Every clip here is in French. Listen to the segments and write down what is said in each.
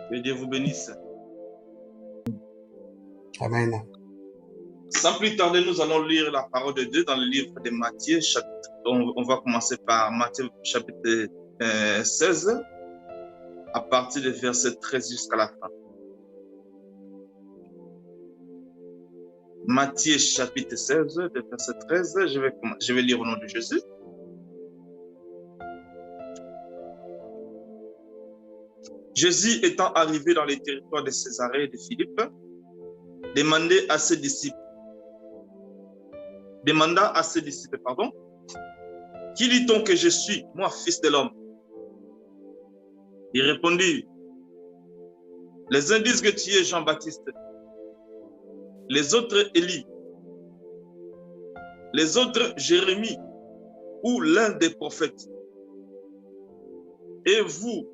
Que Dieu vous bénisse. Amen. Sans plus tarder, nous allons lire la parole de Dieu dans le livre de Matthieu. On va commencer par Matthieu chapitre 16, à partir du verset 13 jusqu'à la fin. Matthieu chapitre 16, de verset 13, je vais lire au nom de Jésus. Jésus étant arrivé dans les territoires de Césarée et de Philippe, demanda à ses disciples, qui dit-on que je suis, moi, fils de l'homme? Il répondit, les uns disent que tu es Jean-Baptiste, les autres Élie, les autres Jérémie ou l'un des prophètes. Et vous,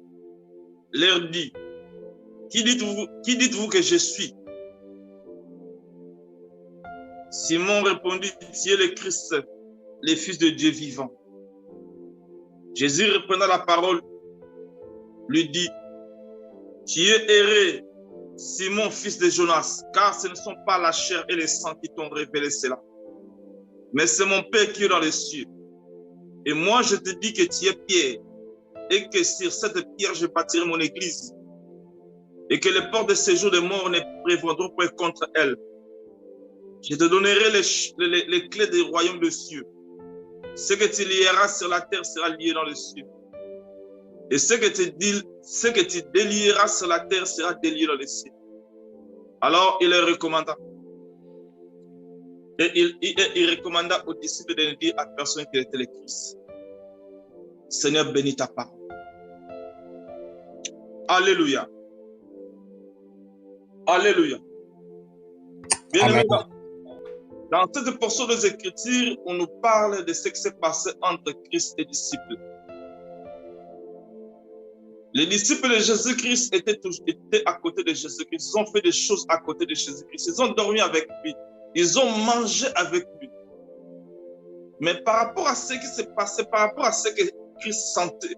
leur dit, qui dites-vous que je suis? Simon répondit, tu es le Christ, le Fils de Dieu vivant. Jésus reprenant la parole, lui dit, tu es erré, Simon, fils de Jonas, car ce ne sont pas la chair et le sang qui t'ont révélé cela, mais c'est mon Père qui est dans les cieux. Et moi, je te dis que tu es Pierre, et que sur cette pierre, je bâtirai mon église, et que les portes de séjour des morts ne prévaudront pas contre elle. Je te donnerai les clés des royaumes des cieux. Ce que tu lieras sur la terre sera lié dans les cieux. Et ce que tu délieras sur la terre sera délié dans les cieux. Alors il leur recommanda. Et il recommanda aux disciples de ne dire à personne qu'il était le Christ. Seigneur, bénis ta parole. Alléluia. Alléluia. Bien-aimés, dans cette portion des Écritures, on nous parle de ce qui s'est passé entre Christ et les disciples. Les disciples de Jésus-Christ étaient à côté de Jésus-Christ. Ils ont fait des choses à côté de Jésus-Christ. Ils ont dormi avec lui. Ils ont mangé avec lui. Mais par rapport à ce qui s'est passé, par rapport à ce que Christ sentait,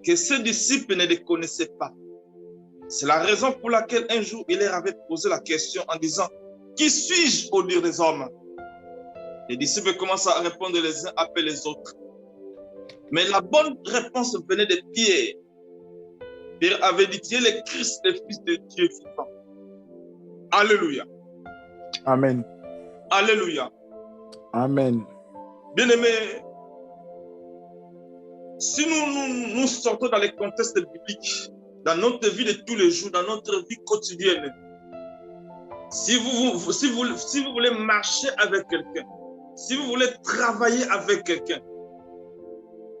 que ses disciples ne les connaissaient pas. C'est la raison pour laquelle un jour, il leur avait posé la question en disant, qui suis-je au dire des hommes? Les disciples commencent à répondre les uns après les autres. Mais la bonne réponse venait de Pierre. Pierre avait dit, tu es le Christ, le Fils de Dieu vivant. Alléluia. Amen. Alléluia. Amen. Bien-aimés, si nous sortons dans les contextes bibliques, dans notre vie de tous les jours, dans notre vie quotidienne, si vous voulez marcher avec quelqu'un, si vous voulez travailler avec quelqu'un,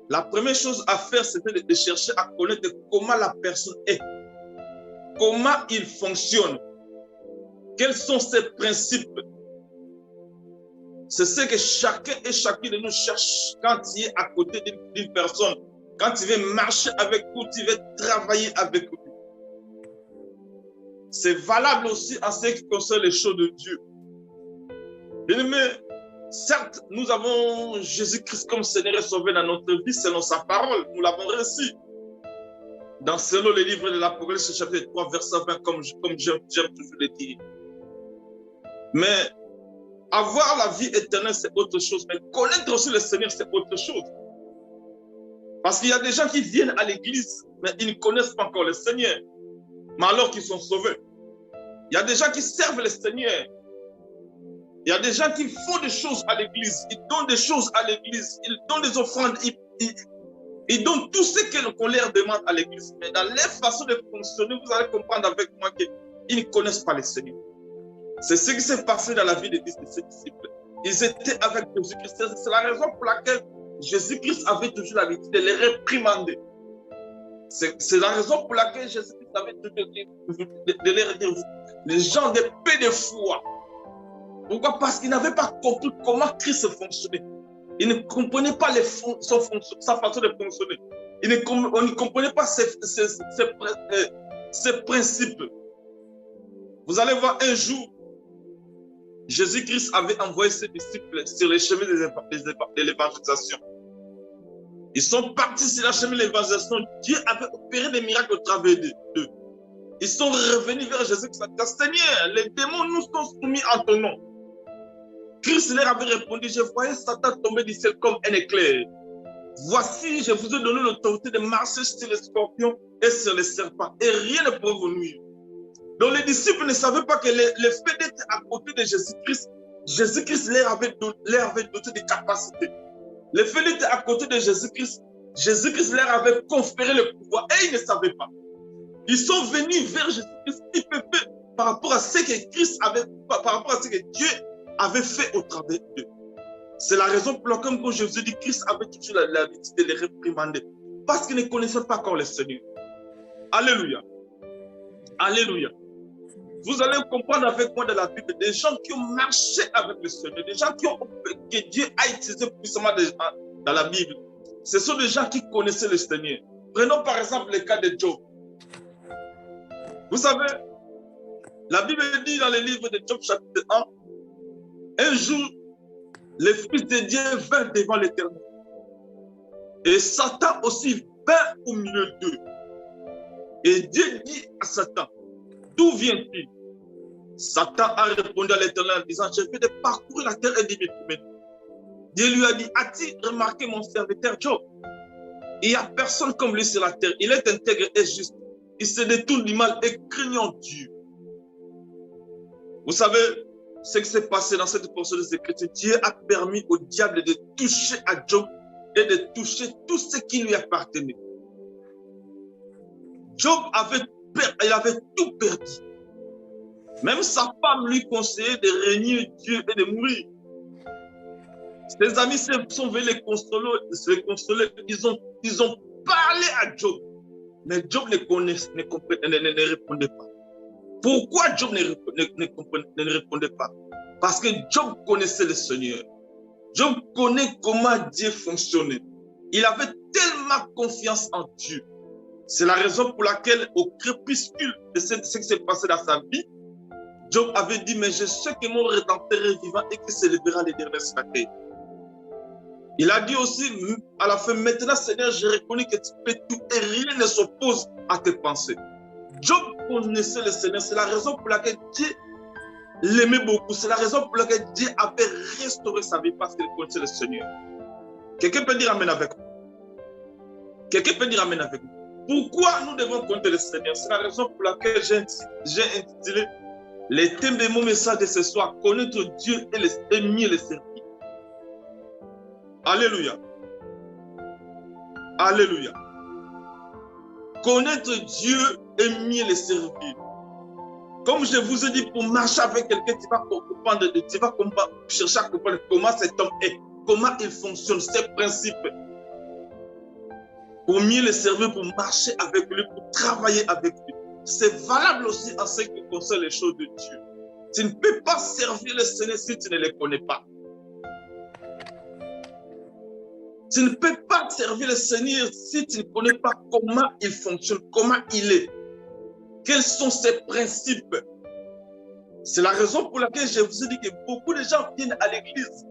la première chose à faire, c'était de chercher à connaître comment la personne est, comment il fonctionne, quels sont ses principes. C'est ce que chacun et chacune de nous cherche quand il est à côté d'une personne, quand il veut marcher avec lui, il veut travailler avec lui. C'est valable aussi en ce qui concerne les choses de Dieu. Bien-aimés, certes, nous avons Jésus-Christ comme Seigneur et Sauveur dans notre vie, selon sa parole, nous l'avons reçu. Selon le livre de l'Apocalypse, chapitre 3, verset 20, comme j'aime toujours le dire. Mais avoir la vie éternelle, c'est autre chose. Mais connaître aussi le Seigneur, c'est autre chose. Parce qu'il y a des gens qui viennent à l'église, mais ils ne connaissent pas encore le Seigneur. Mais alors qu'ils sont sauvés. Il y a des gens qui servent le Seigneur. Il y a des gens qui font des choses à l'église. Ils donnent des choses à l'église. Ils donnent des offrandes. Ils donnent tout ce qu'on leur demande à l'église. Mais dans leur façon de fonctionner, vous allez comprendre avec moi qu'ils ne connaissent pas le Seigneur. C'est ce qui s'est passé dans la vie de ses disciples. Ils étaient avec Jésus-Christ. C'est la raison pour laquelle Jésus-Christ avait toujours l'habitude de les réprimander. C'est la raison pour laquelle Jésus-Christ avait toujours de leur dire, les gens de peu de foi. Pourquoi? Parce qu'ils n'avaient pas compris comment Christ fonctionnait. Ils ne comprenaient pas sa façon de fonctionner. On ne comprenait pas ses principes. Vous allez voir un jour, Jésus-Christ avait envoyé ses disciples sur les chemins de l'évangélisation. Ils sont partis sur la chemin de l'évangélisation. Dieu avait opéré des miracles au travers d'eux. Ils sont revenus vers Jésus qui dit, Seigneur, les démons nous sont soumis en ton nom. Christ leur avait répondu, je voyais Satan tomber du ciel comme un éclair. Voici, je vous ai donné l'autorité de marcher sur les scorpions et sur les serpents, et rien ne peut vous nuire. Donc les disciples ne savaient pas que le fait d'être à côté de Jésus-Christ leur avait doté de capacités. Le fait d'être à côté de Jésus-Christ leur avait conféré le pouvoir et ils ne savaient pas. Ils sont venus vers Jésus-Christ par rapport à ce que Christ avait, par rapport à ce que Dieu avait fait au travers d'eux. C'est la raison pour laquelle, comme je vous ai dit, Christ avait toujours l'habitude de les réprimander. Parce qu'ils ne connaissaient pas encore le Seigneur. Alléluia. Alléluia. Vous allez comprendre avec moi dans la Bible des gens qui ont marché avec le Seigneur, des gens que Dieu a utilisé puissamment dans la Bible. Ce sont des gens qui connaissaient le Seigneur. Prenons par exemple le cas de Job. Vous savez, la Bible dit dans le livre de Job chapitre 1, un jour, le Fils de Dieu vint devant l'Éternel. Et Satan aussi vint au milieu d'eux. Et Dieu dit à Satan, d'où vient-il? Satan a répondu à l'Éternel en disant, je vais de parcourir la terre et d'y me. Dieu lui a dit, as-tu remarqué mon serviteur Job? Il n'y a personne comme lui sur la terre. Il est intègre et juste. Il se détourne du mal et craignant Dieu. Vous savez ce qui s'est passé dans cette portion des Écritures? Dieu a permis au diable de toucher à Job et de toucher tout ce qui lui appartenait. Job avait tout perdu. Même sa femme lui conseillait de régner Dieu et de mourir. Ses amis sont venus les consoler. Ils ont parlé à Job. Mais Job ne répondait pas. Pourquoi Job ne répondait pas? Parce que Job connaissait le Seigneur. Job connaît comment Dieu fonctionnait. Il avait tellement confiance en Dieu. C'est la raison pour laquelle, au crépuscule de ce qui s'est passé dans sa vie, Job avait dit, mais je sais que mon Rédempteur est vivant et qu'il se lèvera les derniers sur la terre. Il a dit aussi, à la fin, maintenant, Seigneur, je reconnais que tu peux tout et rien ne s'oppose à tes pensées. Job connaissait le Seigneur. C'est la raison pour laquelle Dieu l'aimait beaucoup. C'est la raison pour laquelle Dieu avait restauré sa vie parce qu'il connaissait le Seigneur. Quelqu'un peut dire Amen avec moi. Quelqu'un peut dire Amen avec moi. Pourquoi nous devons connaître le Seigneur? C'est la raison pour laquelle j'ai intitulé le thème de mon message de ce soir, connaître Dieu et mieux le servir. Alléluia. Alléluia. Connaître Dieu et mieux le servir. Comme je vous ai dit, pour marcher avec quelqu'un, tu vas chercher à comprendre comment cet homme est, comment il fonctionne, ses principes. Pour mieux le servir, pour marcher avec lui, pour travailler avec lui. C'est valable aussi en ce qui concerne les choses de Dieu. Tu ne peux pas servir le Seigneur si tu ne le connais pas. Tu ne peux pas servir le Seigneur si tu ne connais pas comment il fonctionne, comment il est. Quels sont ses principes? C'est la raison pour laquelle je vous ai dit que beaucoup de gens viennent à l'église.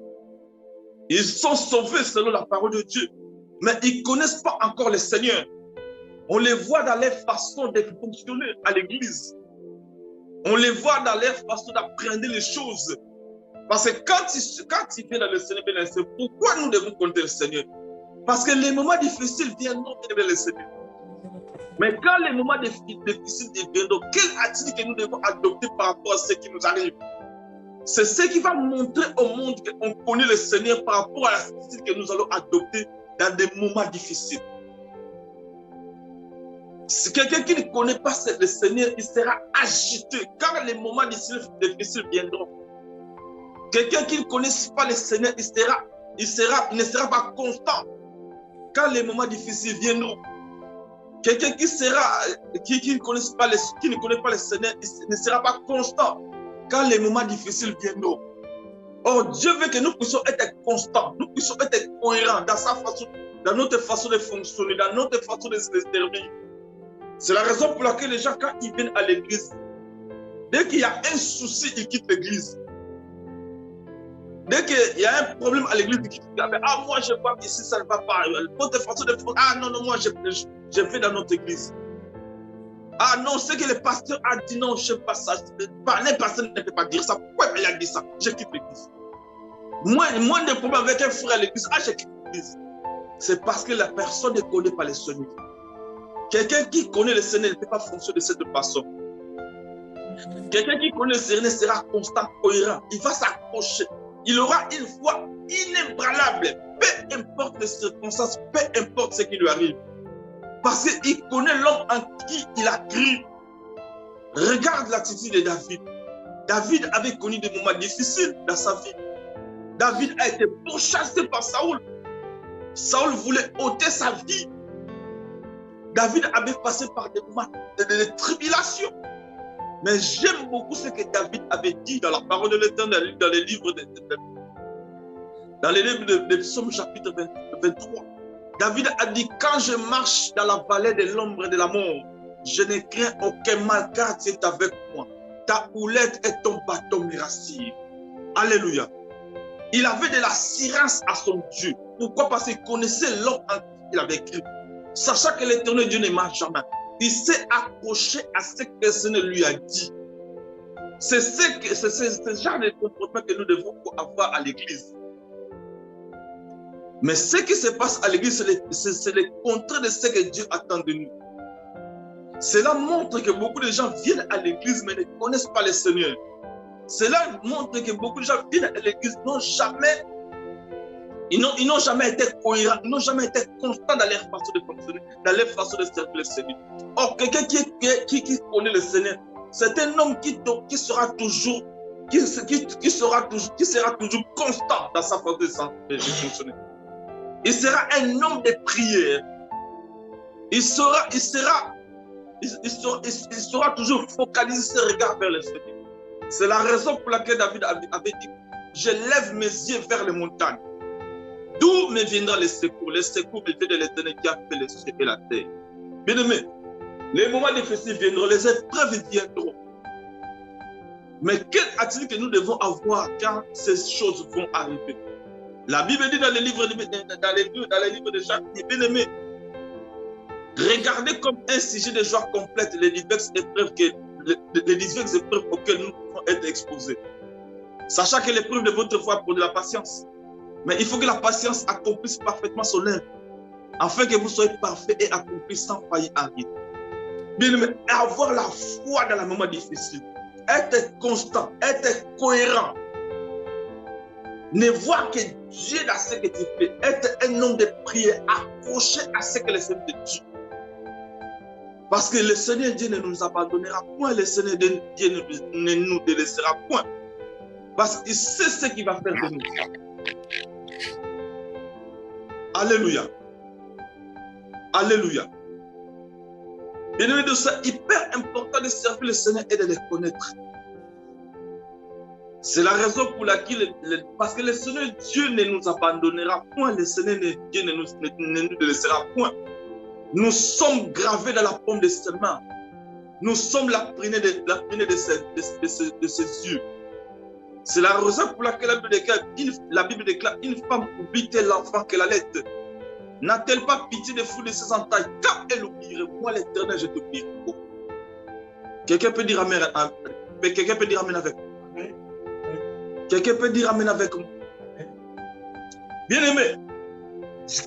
Ils sont sauvés selon la parole de Dieu, mais ils ne connaissent pas encore le Seigneur. On les voit dans leur façon de fonctionner à l'église. On les voit dans leur façon d'apprendre les choses. Parce que quand il vient dans le Seigneur, pourquoi nous devons connaître le Seigneur? Parce que les moments difficiles viennent dans le Seigneur. Mais quand les moments difficiles viennent, quelle attitude que nous devons adopter par rapport à ce qui nous arrive? C'est ce qui va montrer au monde qu'on connaît le Seigneur par rapport à l'attitude que nous allons adopter dans des moments difficiles. Si quelqu'un qui ne connaît pas le Seigneur, il sera agité quand les moments difficiles viendront. Quelqu'un qui ne connaît pas le Seigneur, il ne sera pas constant quand les moments difficiles viendront. Quelqu'un qui ne connaît pas le Seigneur, il ne sera pas constant quand les moments difficiles viendront. Or, Dieu veut que nous puissions être constants, nous puissions être cohérents dans notre façon de fonctionner, dans notre façon de se servir. C'est la raison pour laquelle les gens, quand ils viennent à l'église, dès qu'il y a un souci, ils quittent l'église. Dès qu'il y a un problème à l'église, ils quittent l'église. Ah, moi, je vois qu'ici, ça ne va pas. Votre façon de fonctionner. Ah, non, moi, je vais dans notre église. Ah non, c'est que le pasteur a dit non, je ne sais pas ça. Les pasteurs ne peuvent pas dire ça. Pourquoi il a dit ça? Je quitte l'église. Moi, de problème avec un frère à l'église. Ah, je quitte l'église. C'est parce que la personne ne connaît pas le Seigneur. Quelqu'un qui connaît le Seigneur ne peut pas fonctionner de cette façon. Quelqu'un qui connaît le Seigneur sera constant, cohérent. Il va s'accrocher. Il aura une foi inébranlable. Peu importe les circonstances, peu importe ce qui lui arrive. Parce qu'il connaît l'homme en qui il a cru. Regarde l'attitude de David. David avait connu des moments difficiles dans sa vie. David a été pourchassé par Saoul. Saoul voulait ôter sa vie. David avait passé par des moments de tribulation. Mais j'aime beaucoup ce que David avait dit dans la parole de l'Éternel, dans les livres de Psaume chapitre 23. David a dit, quand je marche dans la vallée de l'ombre de la mort, je ne crains aucun mal car tu es avec moi. Ta houlette et ton bâton me rassurent. Alléluia. Il avait de l'assurance à son Dieu. Pourquoi? Parce qu'il connaissait l'homme en qui il avait cru. Sachant que l'Éternel Dieu ne marche jamais. Il s'est accroché à ce que le Seigneur lui a dit. C'est ce genre de comportement que nous devons avoir à l'église. Mais ce qui se passe à l'église, c'est le contraire de ce que Dieu attend de nous. Cela montre que beaucoup de gens viennent à l'église mais ne connaissent pas le Seigneur. Cela montre que beaucoup de gens viennent à l'église, ils n'ont jamais été cohérents, ils n'ont jamais été constants dans leur façon de fonctionner, dans leur façon de servir le Seigneur. Or, quelqu'un qui connaît le Seigneur, c'est un homme qui sera toujours constant dans sa façon de fonctionner. Il sera un homme de prière. Il sera toujours focalisé ses regards vers le Seigneur. C'est la raison pour laquelle David avait dit, je lève mes yeux vers les montagnes. D'où me viendra le secours? Le secours me vient de l'Éternel qui a fait les cieux et la terre. Bien aimé, les moments difficiles viendront, les épreuves viendront. Mais quelle attitude que nous devons avoir quand ces choses vont arriver? La Bible dit dans les livres de Jacques, bien aimé, regardez comme un sujet de joie complète les diverses épreuves auxquelles nous pouvons être exposés. Sachant que l'épreuve de votre foi pour de la patience. Mais il faut que la patience accomplisse parfaitement son œuvre, afin que vous soyez parfait et accompli sans faillir en rien. Bien aimé, avoir la foi dans les moments difficiles, être constant, être cohérent, ne voir que Dieu dans ce que tu fais, être un homme de prière, accroché à ce que le Seigneur te dit. Parce que le Seigneur Dieu ne nous abandonnera point, le Seigneur Dieu ne nous délaissera point. Parce qu'il sait ce qu'il va faire de nous. Alléluia. Alléluia. Et de ça, hyper important de servir le Seigneur et de le connaître. C'est la raison pour laquelle, parce que le Seigneur Dieu ne nous abandonnera point, le Seigneur Dieu ne nous délaissera point. Nous sommes gravés dans la paume de ses mains. Nous sommes la prunelle de ses yeux. C'est la raison pour laquelle la Bible déclare une femme oublie-t-elle l'enfant qu'elle allait. N'a-t-elle pas pitié des fous de ses entailles? Quand elle oublierait, moi l'Éternel, je t'oublierai. Quelqu'un peut dire amen, quelqu'un peut dire amen avec moi. Quelqu'un peut dire amen avec moi. Bien aimé,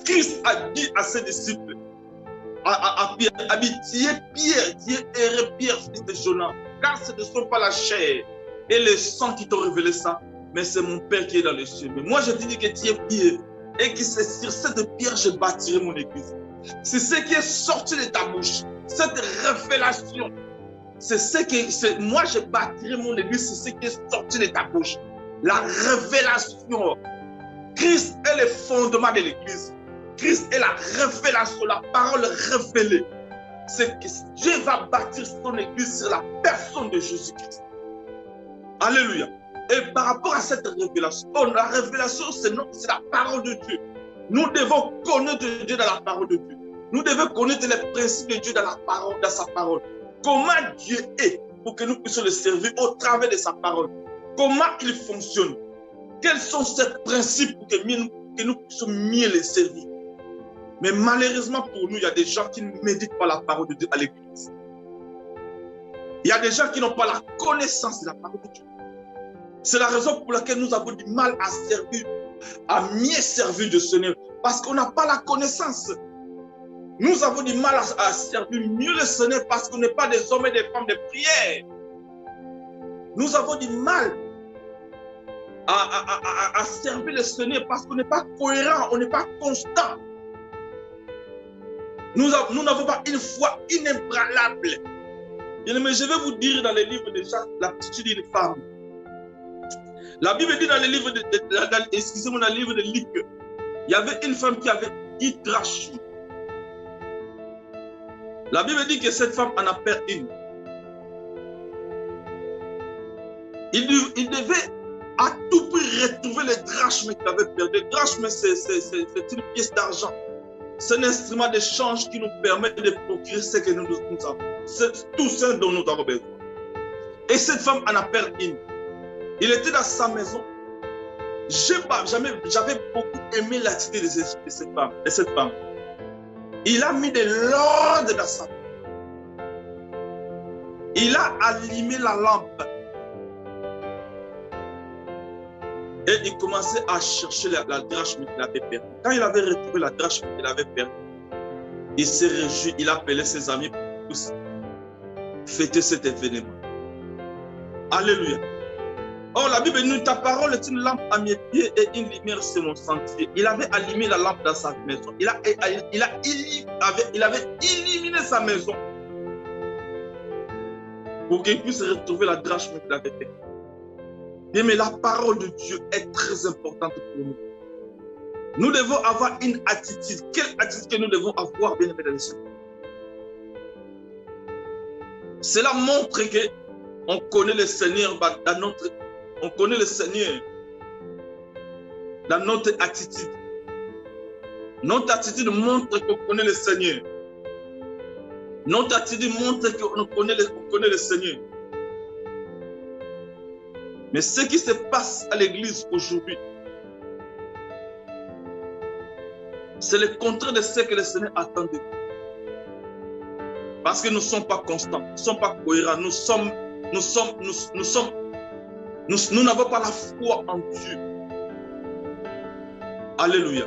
Christ a dit à ses disciples, à Pierre, a dit, tu es Pierre, tu es erré Pierre, fils de Jonas, car ce ne sont pas la chair et le sang qui t'ont révélé ça, mais c'est mon Père qui est dans les cieux. Mais moi je te dis que tu es Pierre, et que c'est sur cette pierre je bâtirai mon église. C'est ce qui est sorti de ta bouche, cette révélation. C'est ce que moi je bâtirai mon église, c'est ce qui est sorti de ta bouche. La révélation. Christ est le fondement de l'église. Christ est la révélation, la parole révélée. C'est que Dieu va bâtir son église sur la personne de Jésus-Christ. Alléluia. Et par rapport à cette révélation, la révélation, c'est la parole de Dieu. Nous devons connaître Dieu dans la parole de Dieu. Nous devons connaître les principes de Dieu dans sa parole. Comment Dieu est pour que nous puissions le servir au travers de sa parole. Comment il fonctionne. Quels sont ces principes pour que nous puissions mieux les servir. Mais malheureusement pour nous, il y a des gens qui ne méditent pas la parole de Dieu à l'église. Il y a des gens qui n'ont pas la connaissance de la parole de Dieu. C'est la raison pour laquelle nous avons du mal à servir, à mieux servir le Seigneur. Parce qu'on n'a pas la connaissance. Nous avons du mal à servir mieux le Seigneur parce qu'on n'est pas des hommes et des femmes de prière. Nous avons du mal à servir le Seigneur parce qu'on n'est pas cohérent, on n'est pas constant. Nous n'avons pas une foi inébranlable. Mais je vais vous dire dans les livres de Jacques l'aptitude d'une femme. La Bible dit dans le livre dans le livre de Luc, il y avait une femme qui avait 10 drachmes. La Bible dit que cette femme en a perdu une. Il devait à tout prix retrouver les drachmes qu'il avait perdu. Les drachmes, c'est une pièce d'argent. C'est un instrument d'échange qui nous permet de procurer ce que nous avons. C'est tout ce dont nous avons besoin. Et cette femme en a perdu une. Il était dans sa maison. J'avais beaucoup aimé l'attitude de cette femme. Il a mis de l'ordre dans sa vie. Il a allumé la lampe. Et il commençait à chercher la drachme qu'il avait perdue. Quand il avait retrouvé la drachme qu'il avait perdue, il s'est réjoui, il a appelé ses amis pour tous fêter cet événement. Alléluia. Oh, la Bible nous dit, ta parole est une lampe à mes pieds et une lumière sur mon sentier. Il avait allumé la lampe dans sa maison. Il avait illuminé sa maison pour qu'il puisse retrouver la drachme qu'il avait perdue. Mais la parole de Dieu est très importante pour nous. Nous devons avoir une attitude. Quelle attitude que nous devons avoir, bien aimés dans le Seigneur? Cela montre qu'on connaît le Seigneur dans notre... On connaît le Seigneur dans notre attitude. Notre attitude montre qu'on connaît le Seigneur. Notre attitude montre qu'on connaît le Seigneur. Mais ce qui se passe à l'église aujourd'hui, c'est le contraire de ce que le Seigneur attend de nous. Parce que nous ne sommes pas constants, nous ne sommes pas cohérents, nous n'avons pas la foi en Dieu. Alléluia.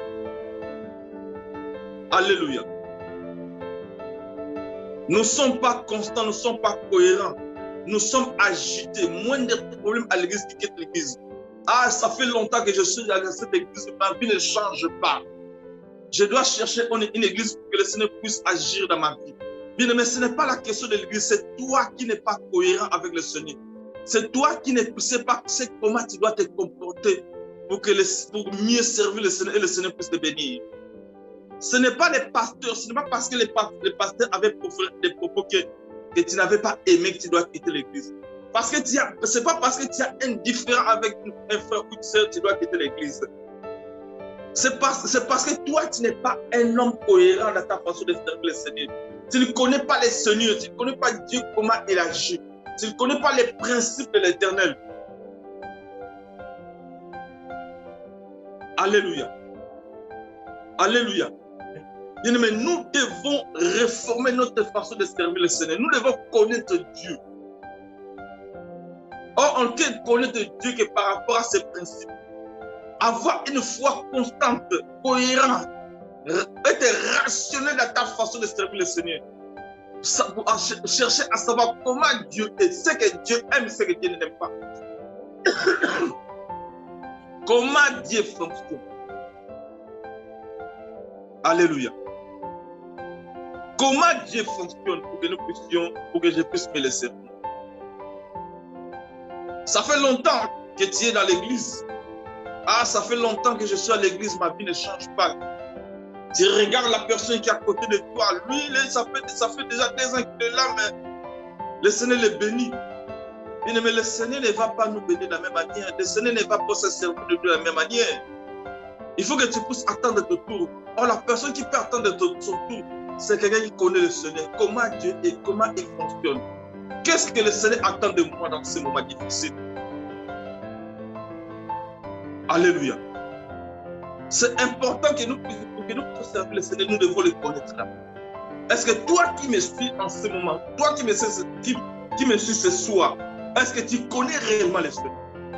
Alléluia. Nous ne sommes pas constants, nous ne sommes pas cohérents. Nous sommes agités. Moins de problèmes à l'église qui quitte l'église. Ah, ça fait longtemps que je suis dans cette église. Ma vie ne change pas. Je dois chercher une église pour que le Seigneur puisse agir dans ma vie. Bien, mais ce n'est pas la question de l'église. C'est toi qui n'es pas cohérent avec le Seigneur. C'est toi qui ne sais pas comment tu dois te comporter pour mieux servir le Seigneur et le Seigneur puisse te bénir. Ce n'est pas les pasteurs. Ce n'est pas parce que les pasteurs avaient des propos que tu n'avais pas aimé que tu dois quitter l'église. Parce que c'est pas parce que tu as un différend avec un frère ou une soeur que tu dois quitter l'église. C'est parce que toi, tu n'es pas un homme cohérent dans ta façon de servir le Seigneur. Tu ne connais pas le Seigneur, tu ne connais pas Dieu, comment il agit. Tu ne connais pas les principes de l'Éternel. Alléluia. Alléluia. Mais nous devons réformer notre façon de servir le Seigneur. Nous devons connaître Dieu. Or, on peut connaître Dieu que par rapport à ses principes. Avoir une foi constante, cohérente, être rationnel dans ta façon de servir le Seigneur. Chercher à savoir comment Dieu est, ce que Dieu aime, ce que Dieu n'aime pas. Comment Dieu fonctionne. Alléluia. Comment Dieu fonctionne pour que je puisse me le servir. Ça fait longtemps que tu es dans l'église. Ah, ça fait longtemps que je suis à l'église, ma vie ne change pas. Tu regardes la personne qui est à côté de toi. Lui, ça fait déjà 2 ans qu'il est là, mais le Seigneur le bénit. Mais le Seigneur ne va pas nous bénir de la même manière. Le Seigneur ne va pas se servir de nous de la même manière. Il faut que tu puisses attendre ton tour. Or, la personne qui peut attendre son tour, c'est quelqu'un qui connaît le Seigneur. Comment Dieu est, comment il fonctionne. Qu'est-ce que le Seigneur attend de moi dans ces moments difficiles? Alléluia. C'est important que nous puissions servir le Seigneur, nous devons le connaître là. Est-ce que toi qui me suis en ce moment, toi qui me sais, qui me suis ce soir, est-ce que tu connais réellement le Seigneur?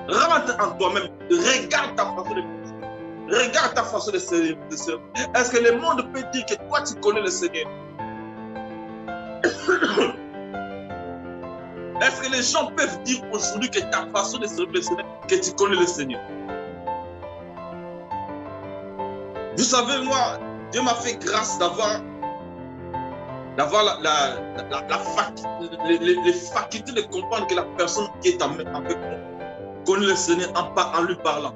Rentre en toi-même, regarde ta façon de penser, regarde ta façon de servir. Est-ce que le monde peut dire que toi tu connais le Seigneur? Est-ce que les gens peuvent dire aujourd'hui que ta façon de servir le Seigneur, que tu connais le Seigneur? Vous savez, moi, Dieu m'a fait grâce d'avoir les facultés de comprendre que la personne qui est avec moi connaît le Seigneur en lui parlant.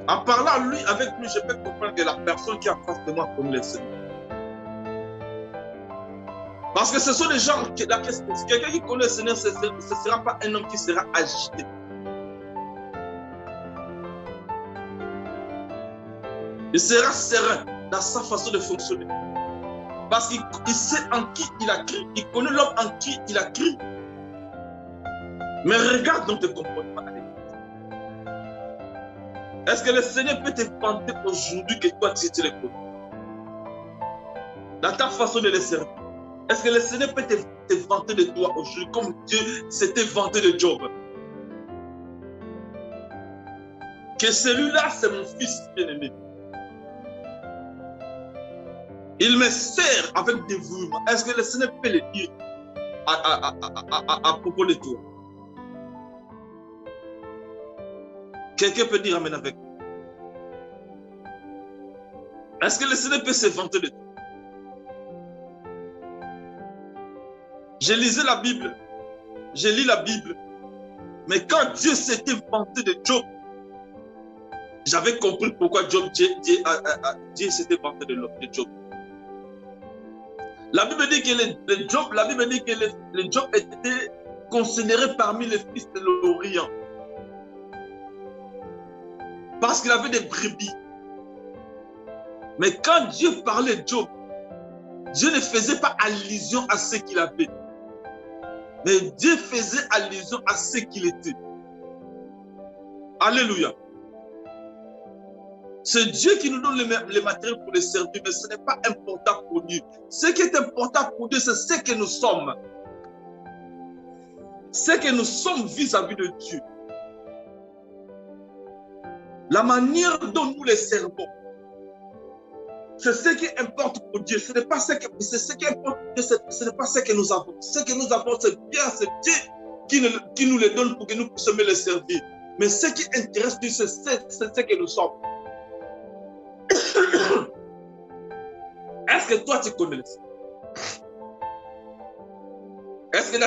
En parlant avec lui, je peux comprendre que la personne qui est en face de moi connaît le Seigneur. Parce que ce sont des gens, quelqu'un qui connaît le Seigneur, ce ne sera pas un homme qui sera agité. Il sera serein dans sa façon de fonctionner. Parce qu'il sait en qui il a cru, il connaît l'homme en qui il a cru. Mais regarde donc tes comportements avec lui. Est-ce que le Seigneur peut te vanter aujourd'hui que toi tu le connais? Dans ta façon de le servir. Est-ce que le Seigneur peut te vanter de toi aujourd'hui comme Dieu s'était vanté de Job? Que celui-là, c'est mon fils bien-aimé. Il me sert avec dévouement. Est-ce que le Seigneur peut le dire à propos de toi? Quelqu'un peut dire amen avec moi. Est-ce que le Seigneur peut se vanter de toi? Je lisais la Bible. Je lis la Bible. Mais quand Dieu s'était vanté de Job, j'avais compris pourquoi Dieu s'était vanté de Job. La Bible dit que le Job était considéré parmi les fils de l'Orient. Parce qu'il avait des brebis. Mais quand Dieu parlait de Job, Dieu ne faisait pas allusion à ce qu'il avait. Mais Dieu faisait allusion à ce qu'il était. Alléluia. C'est Dieu qui nous donne les matériels pour les servir, mais ce n'est pas important pour Dieu. Ce qui est important pour Dieu, c'est ce que nous sommes. Ce que nous sommes vis-à-vis de Dieu. La manière dont nous les servons, c'est ce qui importe pour Dieu. Ce n'est pas ce qui importe pour Dieu, ce n'est pas ce que nous avons. Ce que nous avons, c'est bien, c'est Dieu qui nous les donne pour que nous puissions les servir. Mais ce qui intéresse Dieu, c'est ce que nous sommes. Est-ce que toi tu connais le Seigneur? Est-ce que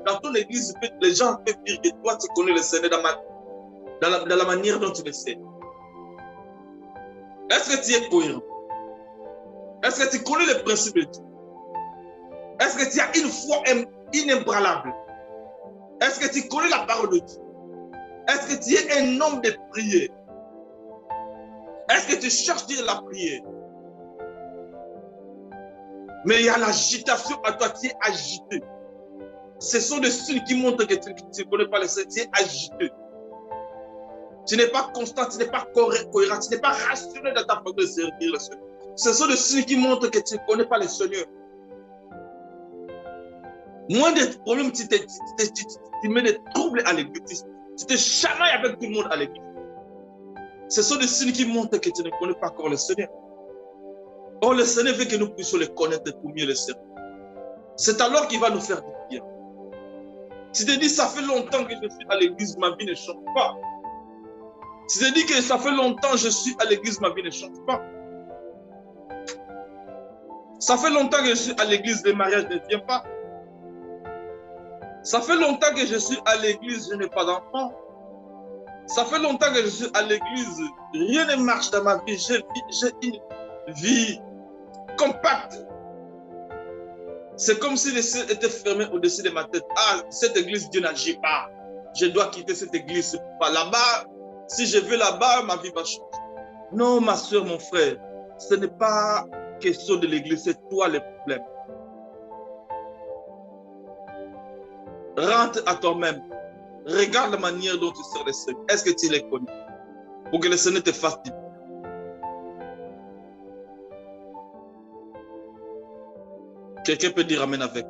dans ton église, les gens peuvent dire que toi tu connais le Seigneur dans la manière dont tu le sais? Est-ce que tu es cohérent? Est-ce que tu connais les principes de Dieu? Est-ce que tu as une foi inébranlable? Est-ce que tu connais la parole de Dieu? Est-ce que tu es un homme de prière? Est-ce que tu cherches Dieu la prière? Mais il y a l'agitation à toi, tu es agité. Ce sont des signes qui montrent que tu ne connais pas le Seigneur, tu es agité. Tu n'es pas constant, tu n'es pas cohérent, tu n'es pas rationnel dans ta façon de servir le Seigneur. Ce sont des signes qui montrent que tu ne connais pas le Seigneur. Moins de problèmes, tu mets des troubles à l'église. Tu te chamailles avec tout le monde à l'église. Ce sont des signes qui montrent que tu ne connais pas encore le Seigneur. Or, le Seigneur veut que nous puissions le connaître pour mieux le servir. C'est alors qu'il va nous faire du bien. Tu te dis, ça fait longtemps que je suis à l'église, ma vie ne change pas. Tu te dis que ça fait longtemps que je suis à l'église, ma vie ne change pas. Ça fait longtemps que je suis à l'église, le mariage ne vient pas. Ça fait longtemps que je suis à l'église, je n'ai pas d'enfant. Ça fait longtemps que je suis à l'église, rien ne marche dans ma vie. J'ai une vie compacte. C'est comme si le ciel était fermé au-dessus de ma tête. Ah, cette église, Dieu n'agit pas. Je dois quitter cette église. Pas là-bas. Si je vais là-bas, ma vie va changer. Non, ma soeur, mon frère, ce n'est pas question de l'église, c'est toi le problème. Rentre à toi-même. Regarde la manière dont tu sers le Seigneur. Est-ce que tu les connais? Pour que le Seigneur te fasse du bien. Quelqu'un peut dire amen avec.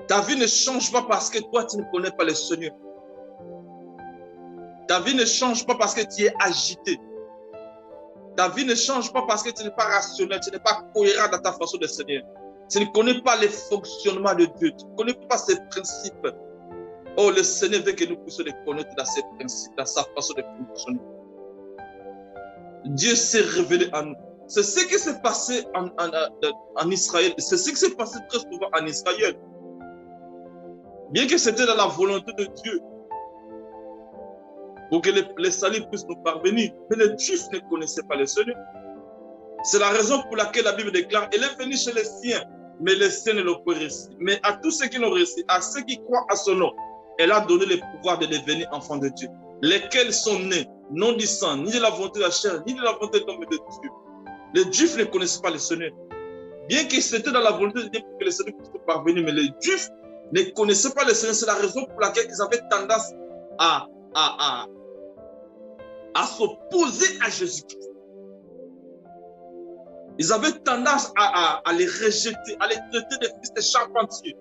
Ta vie ne change pas parce que toi, tu ne connais pas le Seigneur. Ta vie ne change pas parce que tu es agité. Ta vie ne change pas parce que tu n'es pas rationnel, tu n'es pas cohérent dans ta façon de Seigneur. Tu ne connais pas les fonctionnements de Dieu, tu ne connais pas ses principes. Oh, le Seigneur veut que nous puissions les connaître dans ses principes, dans sa façon de fonctionner. Dieu s'est révélé à nous. C'est ce qui s'est passé en Israël. C'est ce qui s'est passé très souvent en Israël. Bien que c'était dans la volonté de Dieu pour que les saluts puissent nous parvenir. Mais les Juifs ne connaissaient pas le Seigneur. C'est la raison pour laquelle la Bible déclare, elle est venue chez les siens, mais les siens ne l'ont pas reçu. Mais à tous ceux qui l'ont reçu, à ceux qui croient à son nom, elle a donné le pouvoir de devenir enfants de Dieu. Lesquels sont nés, non du sang, ni de la volonté de la chair, ni de la volonté de l'homme de Dieu. Les Juifs ne connaissaient pas le Seigneur. Bien que c'était dans la volonté de Dieu pour que le Seigneur puisse parvenir, mais les Juifs ne connaissaient pas le Seigneur. C'est la raison pour laquelle ils avaient tendance à s'opposer à Jésus-Christ. Ils avaient tendance à les rejeter, à les traiter de fils de charpentiers.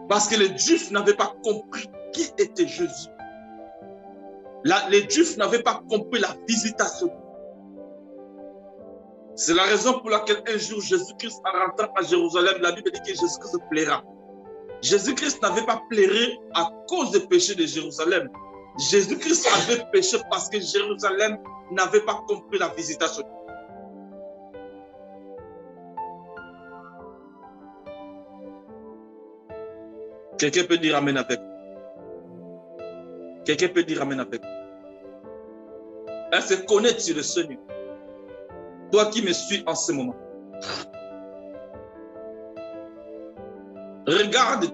Parce que les Juifs n'avaient pas compris qui était Jésus. Les Juifs n'avaient pas compris la visitation. C'est la raison pour laquelle un jour Jésus-Christ, en rentrant à Jérusalem, la Bible dit que Jésus-Christ plaira. Jésus-Christ n'avait pas pleuré à cause des péchés de Jérusalem. Jésus-Christ avait péché parce que Jérusalem n'avait pas compris la visitation. Quelqu'un peut dire Amen avec. Quelqu'un peut dire Amen avec. Elle se connaît sur le Seigneur. Toi qui me suis en ce moment. Regarde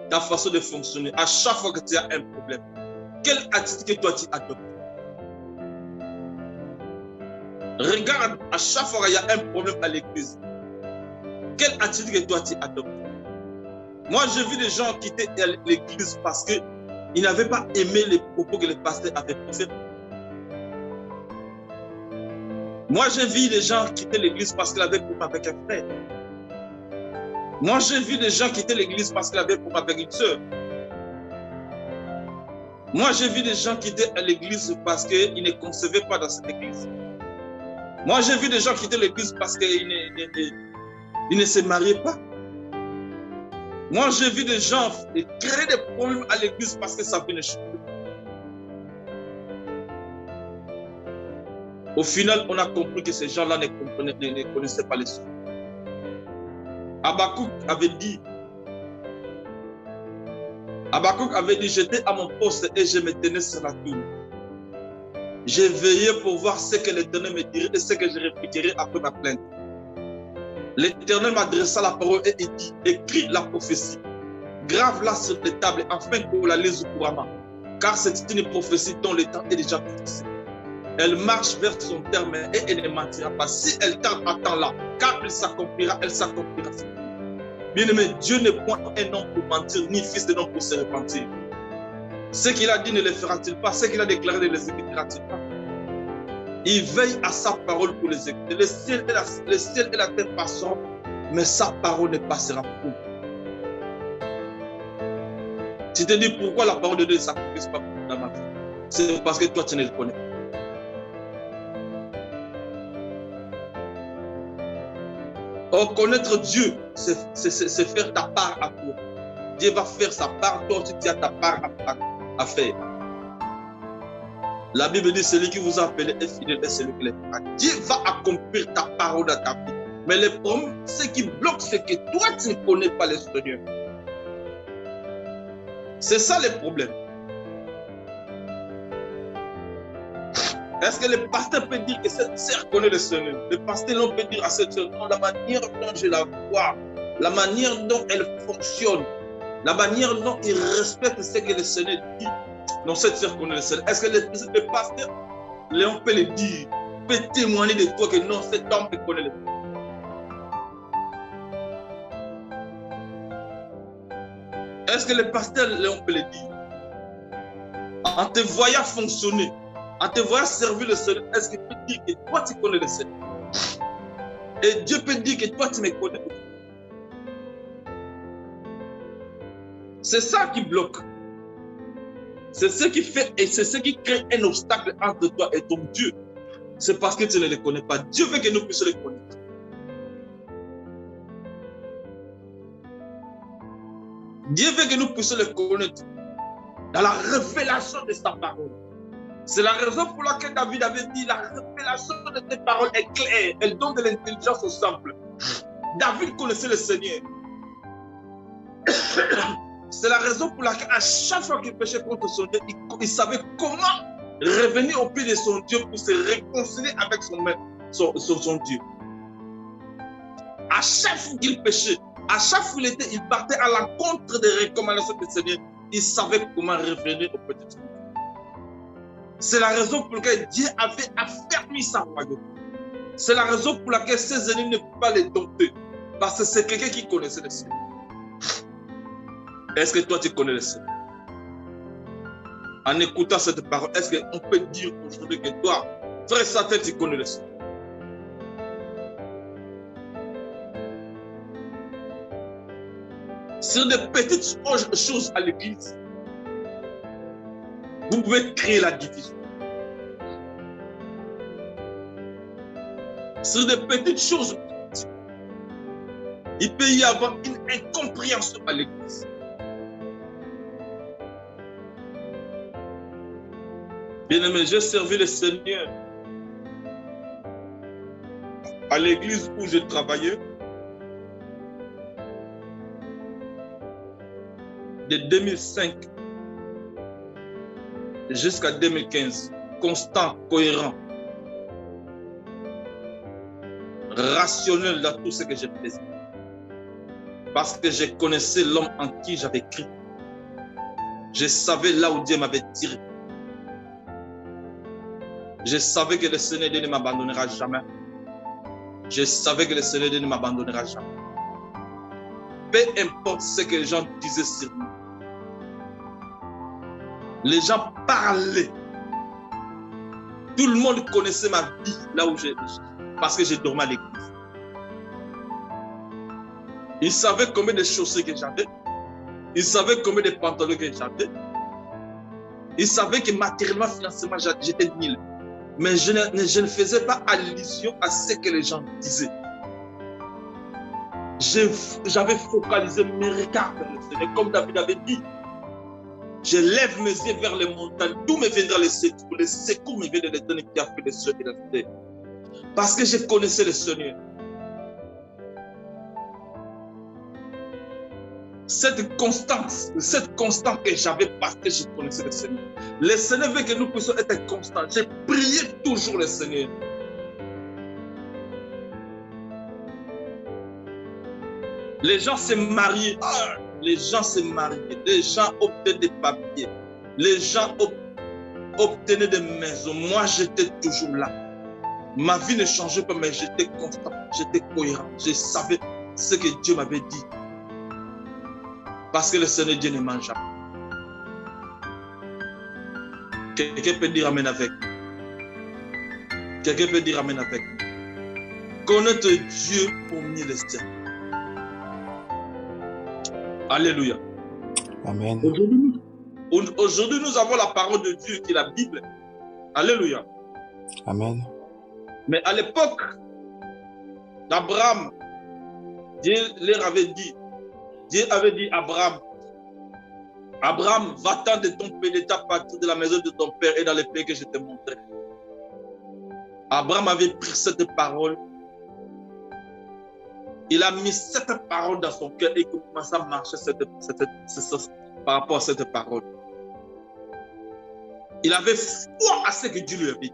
ta façon de fonctionner. À chaque fois que tu as un problème, quelle attitude que toi tu adoptes? Regarde à chaque fois qu'il y a un problème à l'église, quelle attitude que toi tu adoptes? Moi, j'ai vu des gens quitter l'église parce qu'ils n'avaient pas aimé les propos que le pasteur avait fait. Moi, j'ai vu des gens quitter l'église parce qu'ils avaient problème avec un frère. Moi, j'ai vu des gens quitter l'église parce qu'ils avaient problème avec une soeur. Moi, j'ai vu des gens quitter l'église parce qu'ils ne concevaient pas dans cette église. Moi, j'ai vu des gens quitter l'église parce qu'ils ne se mariaient pas. Moi, j'ai vu des gens créer des problèmes à l'église parce que ça venait chez eux. Au final, on a compris que ces gens-là ne connaissaient pas les choses. Habakkuk avait dit, j'étais à mon poste et je me tenais sur la tour. J'ai veillé pour voir ce que l'Éternel me dirait et ce que je répliquerai après ma plainte. L'Éternel m'adressa la parole et dit, écris la prophétie, grave-la sur les tables afin qu'on la lise couramment, car c'est une prophétie dont le temps est déjà fixé. Elle marche vers son terme et elle ne mentira pas. Si elle tarde, attends-la, car elle s'accomplira, elle s'accomplira. Bien-aimé, Dieu n'est point un homme pour mentir, ni fils de l'homme pour se repentir. Ce qu'il a dit ne le fera-t-il pas? Ce qu'il a déclaré ne les exécutera-t-il pas? Il veille à sa parole pour les exécuter. Le ciel et la terre passeront, mais sa parole ne passera pas. Tu te dis pourquoi la parole de Dieu ne s'accomplisse pas dans ma vie? C'est parce que toi tu ne le connais pas. Or, connaître Dieu, c'est faire ta part à toi. Dieu va faire sa part, toi aussi tu as ta part à faire. La Bible dit, celui qui vous a appelé est fidèle et celui qui l'est pas. Dieu va accomplir ta parole dans ta vie. Mais le problème, ce qui bloque, c'est que toi, tu ne connais pas le Seigneur. C'est ça le problème. Est-ce que le pasteur peut dire que cette sœur connaît le Seigneur? Le pasteur peut dire à cette sœur, non, la manière dont je la vois, la manière dont elle fonctionne, la manière dont il respecte ce que le Seigneur dit, non, cette sœur connaît le Seigneur. Est-ce que le pasteur, Léon peut le dire, peut témoigner de toi que non, cet homme connaît le Seigneur? Est-ce que le pasteur Léon peut le dire? En te voyant fonctionner, en te voyant servir le Seigneur, est-ce qu'il peut dire que toi tu connais le Seigneur? Et Dieu peut dire que toi tu me connais. C'est ça qui bloque. C'est ce qui fait et c'est ce qui crée un obstacle entre toi et ton Dieu. C'est parce que tu ne les connais pas. Dieu veut que nous puissions les connaître. Dieu veut que nous puissions les connaître dans la révélation de sa parole. C'est la raison pour laquelle David avait dit la révélation de tes paroles est claire. Elle donne de l'intelligence au simple. David connaissait le Seigneur. C'est la raison pour laquelle à chaque fois qu'il péchait contre son Dieu, il savait comment revenir au pied de son Dieu pour se réconcilier avec son Dieu. À chaque fois qu'il péchait, à chaque fois il partait à l'encontre des recommandations du Seigneur, il savait comment revenir au pied de son Dieu. C'est la raison pour laquelle Dieu avait affermi sa royauté. C'est la raison pour laquelle ses ennemis ne pouvaient pas les dompter. Parce que c'est quelqu'un qui connaissait le Seigneur. Est-ce que toi tu connais le Seigneur? En écoutant cette parole, est-ce qu'on peut dire aujourd'hui que toi, frère Satan, tu connais le Seigneur? Sur des petites choses à l'église, vous pouvez créer la division. Sur des petites choses, il peut y avoir une incompréhension à l'église. Bien-aimé, j'ai servi le Seigneur à l'église où je travaillais de 2005 jusqu'à 2015, constant, cohérent, rationnel dans tout ce que je faisais. Parce que je connaissais l'homme en qui j'avais cru. Je savais là où Dieu m'avait tiré. Je savais que le Seigneur ne m'abandonnera jamais. Je savais que le Seigneur ne m'abandonnera jamais. Peu importe ce que les gens disaient sur moi. Les gens parlaient. Tout le monde connaissait ma vie là où parce que je dormais à l'église. Ils savaient combien de chaussures que j'avais. Ils savaient combien de pantalons que j'avais. Ils savaient que matériellement, financièrement, j'étais nul. Mais je ne faisais pas allusion à ce que les gens disaient. J'avais focalisé mes regards vers le Seigneur, comme David avait dit. Je lève mes yeux vers les montagnes. D'où me viendra le secours? Le secours me vient de l'Éternel qui a fait les cieux et la terre. Parce que je connaissais le Seigneur. Cette constance que j'avais parce que je connaissais le Seigneur. Le Seigneur veut que nous puissions être constants. J'ai prié toujours le Seigneur. Les gens se mariaient. Les gens se mariaient. Les gens obtenaient des papiers. Les gens obtenaient des maisons. Moi, j'étais toujours là. Ma vie ne changeait pas, mais j'étais constant. J'étais cohérent. Je savais ce que Dieu m'avait dit. Parce que le Seigneur Dieu ne mange jamais. Quelqu'un peut dire amen avec. Quelqu'un peut dire amen avec. Connaître Dieu pour mieux le servir. Alléluia. Amen. Aujourd'hui, nous avons la parole de Dieu qui est la Bible. Alléluia. Amen. Mais à l'époque d'Abraham, Dieu leur avait dit, Dieu avait dit à Abraham, Abraham, va-t'en de ton pays, de ta patrie, de la maison de ton père et dans les pays que je te montrerai. Abraham avait pris cette parole. Il a mis cette parole dans son cœur et il commençait à marcher par rapport à cette parole. Il avait foi à ce que Dieu lui avait dit.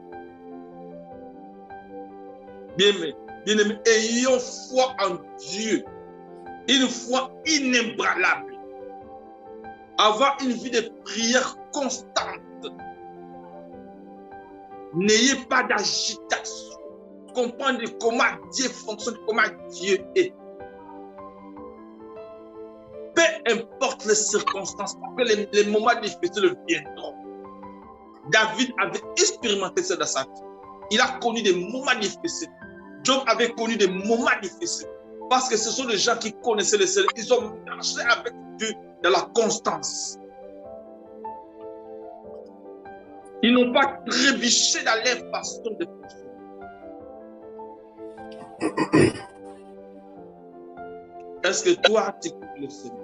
Bien-aimé, ayons foi en Dieu. Une foi inébranlable. Avoir une vie de prière constante. N'ayez pas d'agitation. Comprendre comment Dieu fonctionne, comment Dieu est. Peu importe les circonstances, parce que les moments difficiles viendront. David avait expérimenté ça dans sa vie. Il a connu des moments difficiles. Job avait connu des moments difficiles. Parce que ce sont des gens qui connaissaient le Seigneur. Ils ont marché avec Dieu il y a la constance. Ils n'ont pas trébuché dans leur façon de fonctionner. Est-ce que toi, tu écoutes le Seigneur?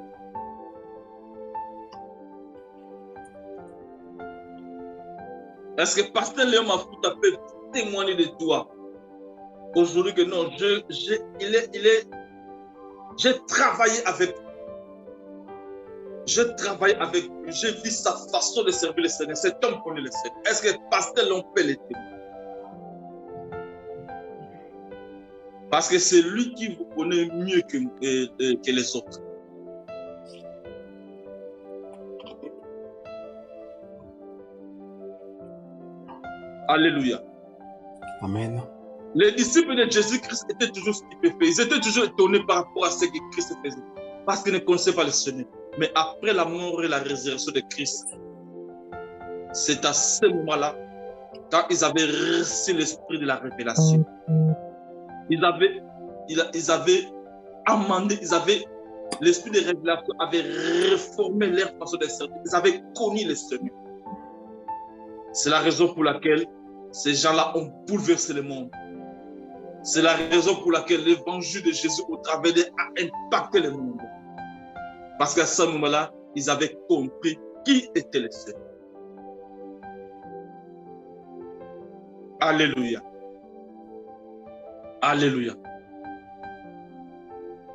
Est-ce que Pasteur Léon Mafuta peut témoigner de toi aujourd'hui que non, j'ai travaillé avec lui. Je travaille avec lui. J'ai vu sa façon de servir le Seigneur. Cet homme connaît le Seigneur. Est-ce que Pasteur Léon peut le témoigner? Parce que c'est lui qui vous connaît mieux que les autres. Alléluia. Amen. Les disciples de Jésus-Christ étaient toujours stupéfaits. Ils étaient toujours étonnés par rapport à ce que Christ faisait. Parce qu'ils ne connaissaient pas le Seigneur. Mais après la mort et la résurrection de Christ, c'est à ce moment-là, quand ils avaient reçu l'esprit de la révélation, ils avaient amendé, l'esprit de révélation avait réformé leur façon de servir. Ils avaient connu le Seigneur. C'est la raison pour laquelle ces gens-là ont bouleversé le monde. C'est la raison pour laquelle l'évangile de Jésus au travers d'eux a impacté le monde. Parce qu'à ce moment-là, ils avaient compris qui était le Seigneur. Alléluia. Alléluia.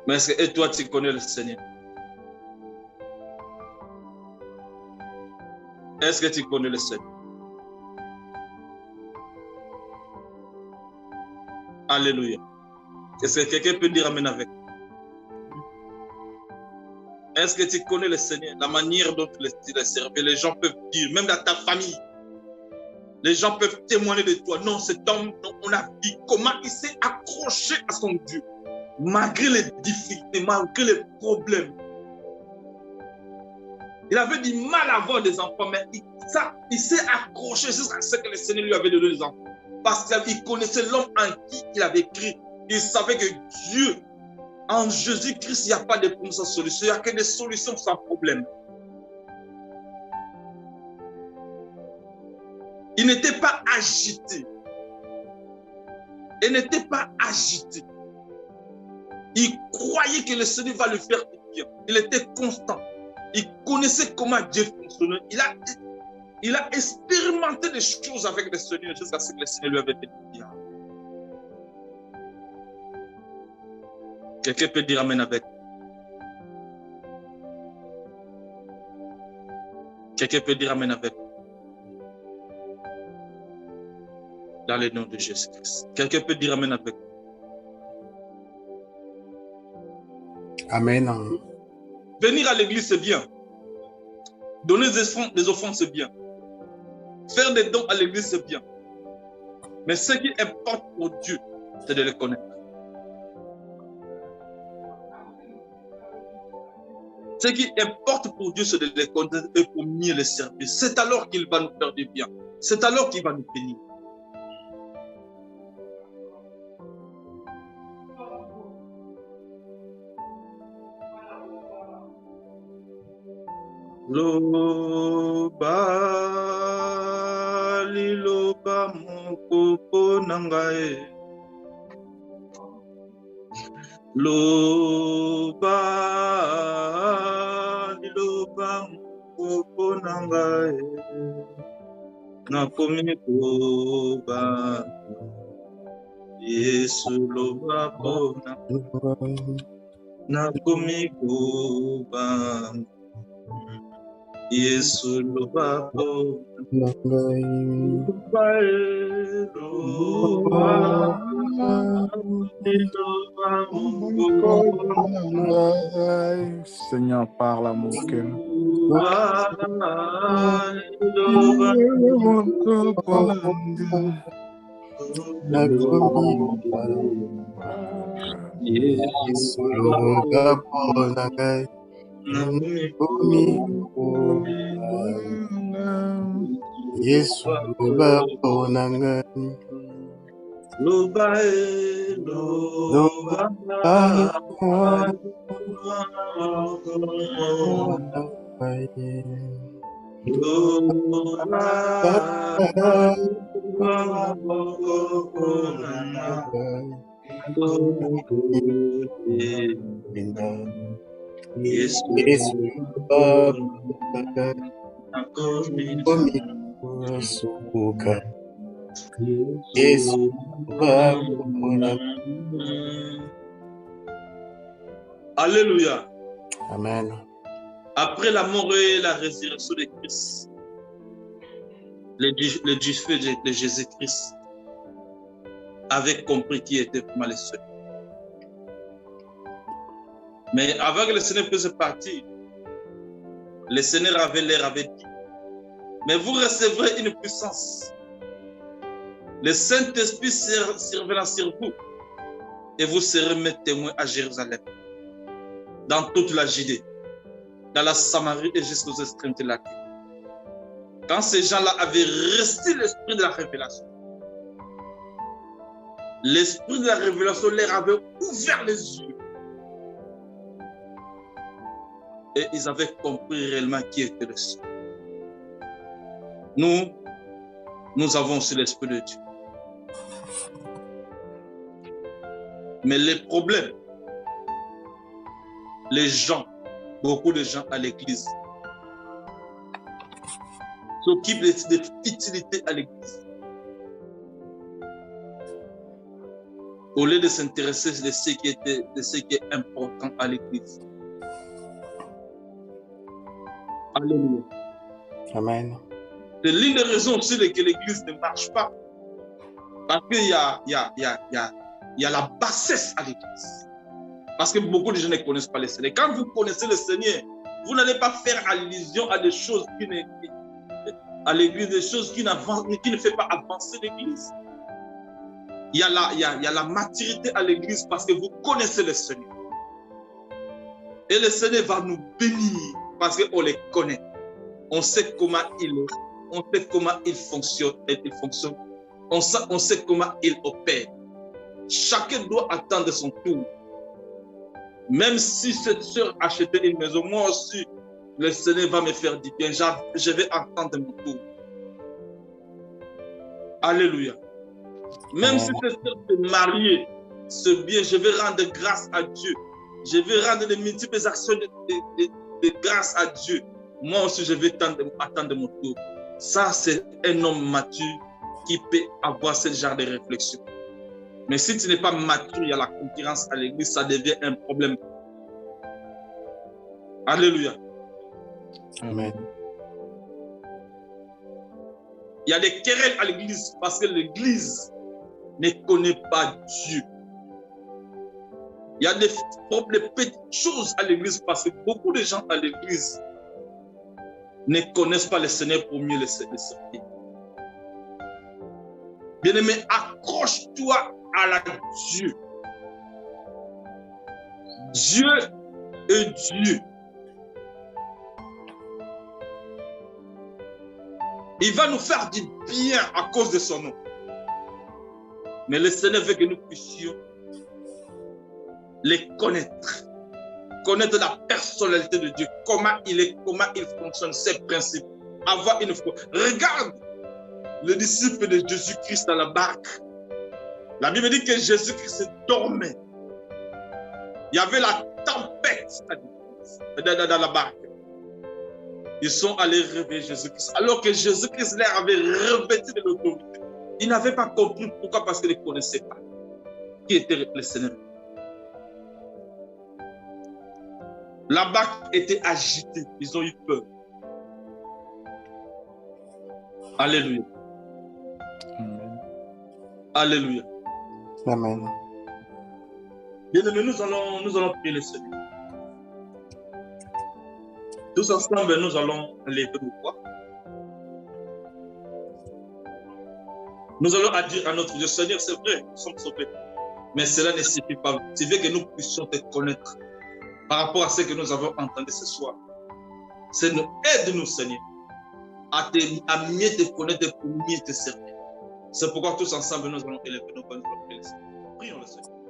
Mais est-ce que et toi, tu connais le Seigneur? Est-ce que tu connais le Seigneur? Alléluia. Est-ce que quelqu'un peut dire amen avec? Est-ce que tu connais le Seigneur? La manière dont tu le serves. Les gens peuvent dire, même dans ta famille, les gens peuvent témoigner de toi. Non, cet homme, on a vu comment il s'est accroché à son Dieu. Malgré les difficultés, malgré les problèmes. Il avait du mal à avoir des enfants, mais il s'est accroché jusqu'à ce que le Seigneur lui avait donné des enfants. Parce qu'il connaissait l'homme en qui il avait cru. Il savait que Dieu, en Jésus-Christ, il n'y a pas de problème sans solution. Il n'y a que des solutions sans problème. Il n'était pas agité. Il n'était pas agité. Il croyait que le Seigneur va le faire du bien. Il était constant. Il connaissait comment Dieu fonctionnait. Il a expérimenté des choses avec le Seigneur jusqu'à ce que le Seigneur lui avait fait du bien. Quelqu'un peut dire amen avec. Quelqu'un peut dire amen avec. Dans le nom de Jésus-Christ. Quelqu'un peut dire amen avec. Amen. Venir à l'église, c'est bien. Donner des offrandes, c'est bien. Faire des dons à l'église, c'est bien. Mais ce qui importe pour Dieu, c'est de le connaître. Ce qui importe pour Dieu, c'est de le connaître et pour mieux le servir. C'est alors qu'il va nous faire du bien. C'est alors qu'il va nous bénir. Loba liloba moko nangae. Loba liloba moko nangae. Nakomi koba Yesu loba bona. Nakomi koba Yesu loba bona. Seigneur, parle à mon cœur. Yesu loba ponanga. Loba Alléluia. Amen. Après la mort et la résurrection de Christ, les disciples de Jésus-Christ avaient compris qui était vraiment le Seigneur. Mais avant que le Seigneur puisse partir, le Seigneur leur avait dit, mais vous recevrez une puissance. Le Saint-Esprit surviendra sur vous et vous serez mes témoins à Jérusalem, dans toute la Judée, dans la Samarie et jusqu'aux extrémités de la terre. Quand ces gens-là avaient reçu l'esprit de la révélation, l'esprit de la révélation leur avait ouvert les yeux. Et ils avaient compris réellement qui était le Seigneur. Nous avons aussi l'Esprit de Dieu. Mais les problèmes, les gens, beaucoup de gens à l'église s'occupent des futilités à l'église. Au lieu de s'intéresser de ce qui est important à l'église. Alléluia. Amen. C'est l'une des raisons aussi que l'église ne marche pas. Parce qu'il y a la bassesse à l'église. Parce que beaucoup de gens ne connaissent pas le Seigneur. Quand vous connaissez le Seigneur, vous n'allez pas faire allusion à des choses à l'église, des choses qui ne font pas avancer l'église. Il y a la maturité à l'église parce que vous connaissez le Seigneur. Et le Seigneur va nous bénir parce qu'on les connaît. On sait comment il est. On sait comment il fonctionne. On sait comment il opère. Chacun doit attendre son tour. Même si cette soeur achetait une maison, moi aussi, le Seigneur va me faire du bien. Je vais attendre mon tour. Alléluia. Même si cette soeur s'est mariée, c'est bien, je vais rendre grâce à Dieu. Je vais rendre de multiples actions de grâce à Dieu. Moi aussi, je vais attendre mon tour. Ça, c'est un homme mature qui peut avoir ce genre de réflexion. Mais si tu n'es pas mature, il y a la concurrence à l'église, ça devient un problème. Alléluia. Amen. Il y a des querelles à l'église parce que l'église ne connaît pas Dieu. Il y a des petites choses à l'église parce que beaucoup de gens à l'église ne connaissent pas le Seigneur pour mieux le servir. Bien-aimé, accroche-toi à la Dieu. Dieu est Dieu. Il va nous faire du bien à cause de son nom. Mais le Seigneur veut que nous puissions les connaître. Connaître la personnalité de Dieu, comment il est, comment il fonctionne, ses principes. Avoir une foi. Regarde le disciple de Jésus-Christ dans la barque. La Bible dit que Jésus-Christ dormait. Il y avait la tempête dans la barque. Ils sont allés réveiller Jésus-Christ. Alors que Jésus-Christ leur avait revêtu de l'autorité. Ils n'avaient pas compris pourquoi, parce qu'ils ne connaissaient pas qui était le Seigneur. La barque était agitée. Ils ont eu peur. Alléluia. Amen. Alléluia. Amen. Bien-aimés, nous allons prier le Seigneur. Tous ensemble, nous allons lever nos voix. Nous allons dire à notre Dieu, Seigneur, c'est vrai, nous sommes sauvés. Mais cela ne suffit pas. Tu veux que nous puissions te connaître par rapport à ce que nous avons entendu ce soir. Seigneur, aide-nous, Seigneur, à mieux te connaître pour mieux te servir. C'est pourquoi tous ensemble, nous allons élever nos voix. Prions le Seigneur.